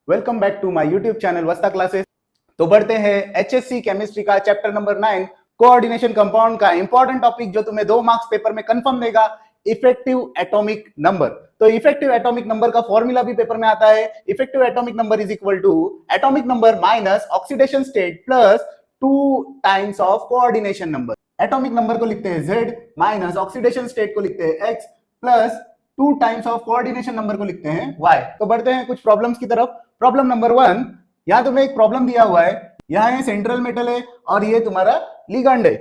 Welcome back to my YouTube channel Vasta classes. तो बढ़ते हैं एचएससी केमिस्ट्री का चैप्टर नंबर 9 कोऑर्डिनेशन कंपाउंड का इंपॉर्टेंट टॉपिक जो तुम्हें 2 मार्क्स पेपर में कंफर्म देगा, इफेक्टिव एटॉमिक नंबर। तो इफेक्टिव एटॉमिक नंबर का फॉर्मूला भी पेपर में आता है। Effective atomic number is equal to atomic number minus oxidation state plus 2 times of coordination number. Atomic number को लिखते हैं Z माइनस ऑक्सीडेशन स्टेट को लिखते हैं X plus 2 times of coordination number को लिखते हैं Y। तो बढ़ते हैं कुछ प्रॉब्लम्स की तरफ। प्रॉब्लम नंबर 1, यहां तुम्हें एक प्रॉब्लम दिया हुआ है। यहां है सेंट्रल मेटल है और ये तुम्हारा लिगेंड है।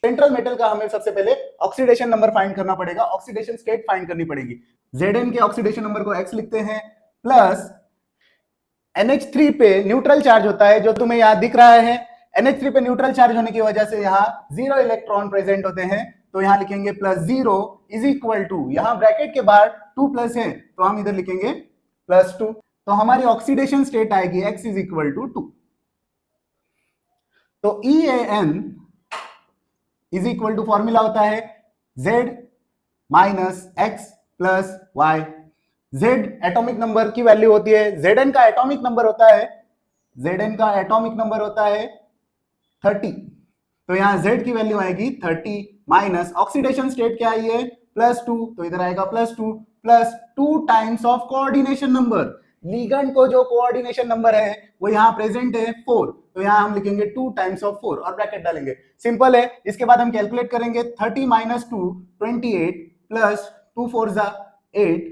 सेंट्रल मेटल का हमें सबसे पहले ऑक्सीडेशन नंबर फाइंड करना पड़ेगा, ऑक्सीडेशन स्टेट फाइंड करनी पड़ेगी। Zn के ऑक्सीडेशन नंबर को X लिखते हैं प्लस NH3 पे न्यूट्रल चार्ज होता है जो तुम्हें यहां दिख रहा है। NH3 पे न्यूट्रल चार्ज होने की वजह से यहाँ 0 इलेक्ट्रॉन प्रेजेंट होते हैं, तो यहाँ लिखेंगे प्लस 0 इज इक्वल टू, यहाँ ब्रैकेट के बाहर 2 प्लस है तो हम इधर लिखेंगे प्लस 2। तो हमारी ऑक्सीडेशन स्टेट आएगी X इज इक्वल टू 2। तो EAN is equal to formula होता है Z minus X plus Y। Z atomic number की वैल्यू होती है, Zn का एटॉमिक नंबर होता है, Zn का एटॉमिक नंबर होता है 30। तो यहाँ Z की वैल्यू आएगी 30 माइनस ऑक्सीडेशन स्टेट क्या आई है प्लस 2, तो इधर आएगा plus 2 plus 2 times of coordination number. Ligand को जो कोऑर्डिनेशन नंबर है वो यहाँ प्रेजेंट है 4, तो यहाँ हम लिखेंगे 2 टाइम्स ऑफ 4 और ब्रैकेट डालेंगे। सिंपल है। इसके बाद हम कैलकुलेट करेंगे 30 माइनस 2 28 प्लस 2 4 8,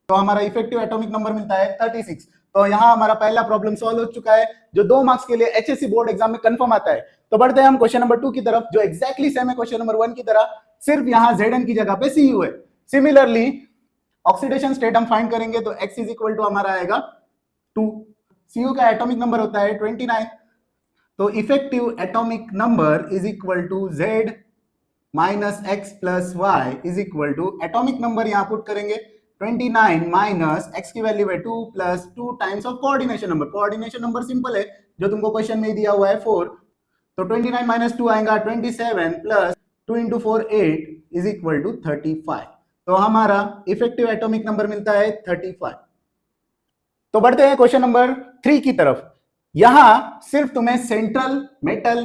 तो हमारा इफेक्टिव एटॉमिक नंबर मिलता है 36। तो यहाँ हमारा पहला प्रॉब्लम सॉल्व हो चुका है जो 2 मार्क्स के लिए एचएससी बोर्ड एग्जाम में कंफर्म आता है। तो बढ़ते हैं हम क्वेश्चन नंबर 2 की तरफ जो एग्जैक्टली सेम है क्वेश्चन नंबर 1 की तरह, सिर्फ यहाँ Zn की जगह पे Cu है। सिमिलरली ऑक्सीडेशन स्टेट हम फाइंड करेंगे तो X इज इक्वल टू हमारा आएगा 2। Cu का एटॉमिक नंबर होता है 29, तो effective atomic number is equal to Z minus X plus Y is equal to atomic number यहाँ पुट करेंगे 29 माइनस X की वैल्यू है 2 plus 2 times of coordination number. Coordination number simple है जो तुमको क्वेश्चन में दिया हुआ है 4, तो 29 माइनस 2 आएगा 27 plus 2 into 4 8 is equal to 35। तो हमारा इफेक्टिव एटॉमिक नंबर मिलता है 35। तो बढ़ते हैं क्वेश्चन नंबर 3 की तरफ। यहां सिर्फ तुम्हें सेंट्रल मेटल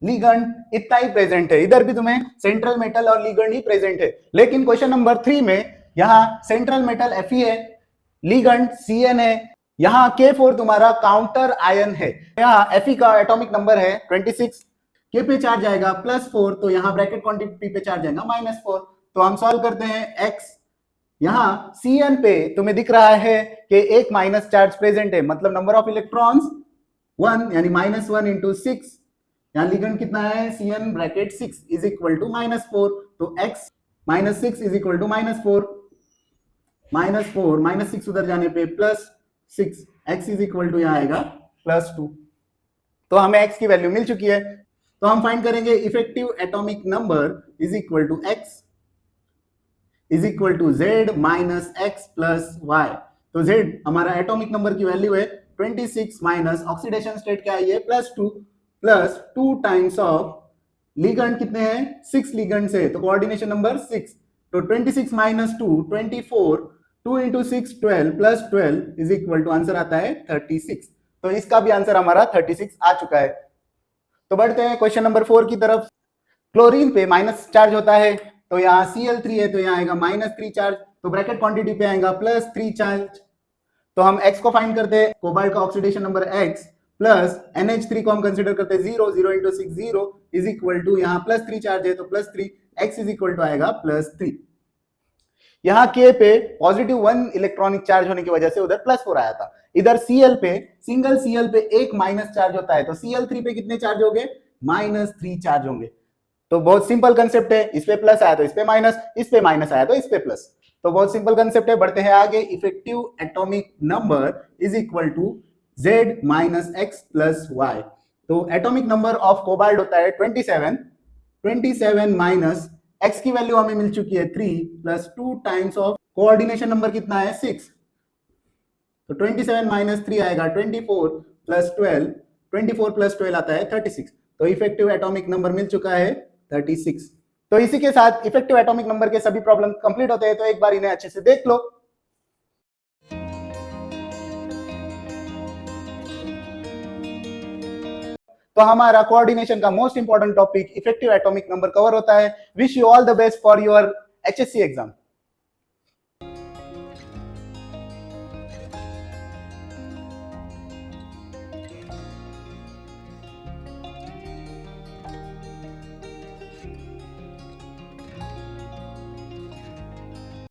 लिगेंड इतना ही प्रेजेंट है, इधर भी तुम्हें सेंट्रल मेटल और लिगेंड ही प्रेजेंट है। लेकिन क्वेश्चन नंबर 3 में यहाँ सेंट्रल मेटल Fe है, लिगेंड Cn है, यहाँ K4 तुम्हारा काउंटर आयन है। यहाँ Fe का एटॉमिक नंबर है 26, K पे चार्ज आएगा +4, तो यहाँ ब्रैकेट क्वांटिटी पे चार्ज आएगा -4। तो हम सॉल्व करते हैं X। यहाँ Cn पे तुम्हें दिख रहा है कि एक माइनस चार्ज प्रेजेंट है, मतलब नंबर ऑफ इलेक्ट्रॉन्स 1 यानी -1 इंटू 6। यहाँ लिगेंड कितना है Cn bracket 6 is equal to -4, तो X -6 इज इक्वल टू -4, -4 -6 उधर जाने पे +6, X इज इक्वल टू यहाँ आएगा +2। तो हमें X की वैल्यू मिल चुकी है। तो हम फाइंड करेंगे effective atomic number is equal to X is equal to Z minus X plus Y। तो Z हमारा एटॉमिक नंबर की वैल्यू है 26 माइनस ऑक्सीडेशन स्टेट क्या है +2 प्लस 2 टाइम्स ऑफ लिगेंड कितने हैं 6 लिगेंड है, तो कोऑर्डिनेशन नंबर 6, तो 26 minus 2 24, 2 into 6 12 plus 12 is equal to answer आता है 36। तो इसका भी आंसर हमारा 36 आ चुका है। तो बढ़ते हैं क्वेश्चन नंबर 4 की तरफ। क्लोरीन पे माइनस चार्ज होता है, तो यहाँ Cl3 है तो यहाँ आएगा -3 चार्ज, तो ब्रैकेट क्वांटिटी पे आएगा +3 चार्ज। तो हम X को फाइंड करते हैं, कोबाल्ट का oxidation number X plus NH3 को हम कंसीडर करते हैं 0, 0 इंटू 6 0 इज इक्वल टू यहाँ +3 चार्ज है तो +3, X इज इक्वल टू आएगा +3। यहाँ K पे पॉजिटिव 1 इलेक्ट्रॉनिक चार्ज होने की वजह से उधर +4 आया था। इधर Cl पे, सिंगल Cl पे एक माइनस चार्ज होता है, तो Cl3 पे कितने चार्ज होंगे -3 चार्ज होंगे। तो बहुत सिंपल कंसेप्ट है, इस पे प्लस आया तो इस पे माइनस, इस पे माइनस आया तो इस पे प्लस। तो बहुत सिंपल कंसेप्ट है। बढ़ते हैं आगे। Effective atomic number is equal to Z minus X plus Y। तो एटॉमिक नंबर ऑफ कोबाल्ट होता है 27, 27 माइनस X की वैल्यू हमें मिल चुकी है 3 plus 2 times of coordination number कितना है 6, तो 27 माइनस 3 आएगा 24 प्लस 12, 24 प्लस 12 आता है 36। तो इफेक्टिव एटॉमिक नंबर मिल चुका है 36। तो इसी के साथ इफेक्टिव एटॉमिक नंबर के सभी प्रॉब्लम कंप्लीट होते हैं, तो एक बार इन्हें अच्छे से देख लो। तो हमारा कोऑर्डिनेशन का most important topic effective atomic number cover होता है। Wish you all the best for your HSC exam.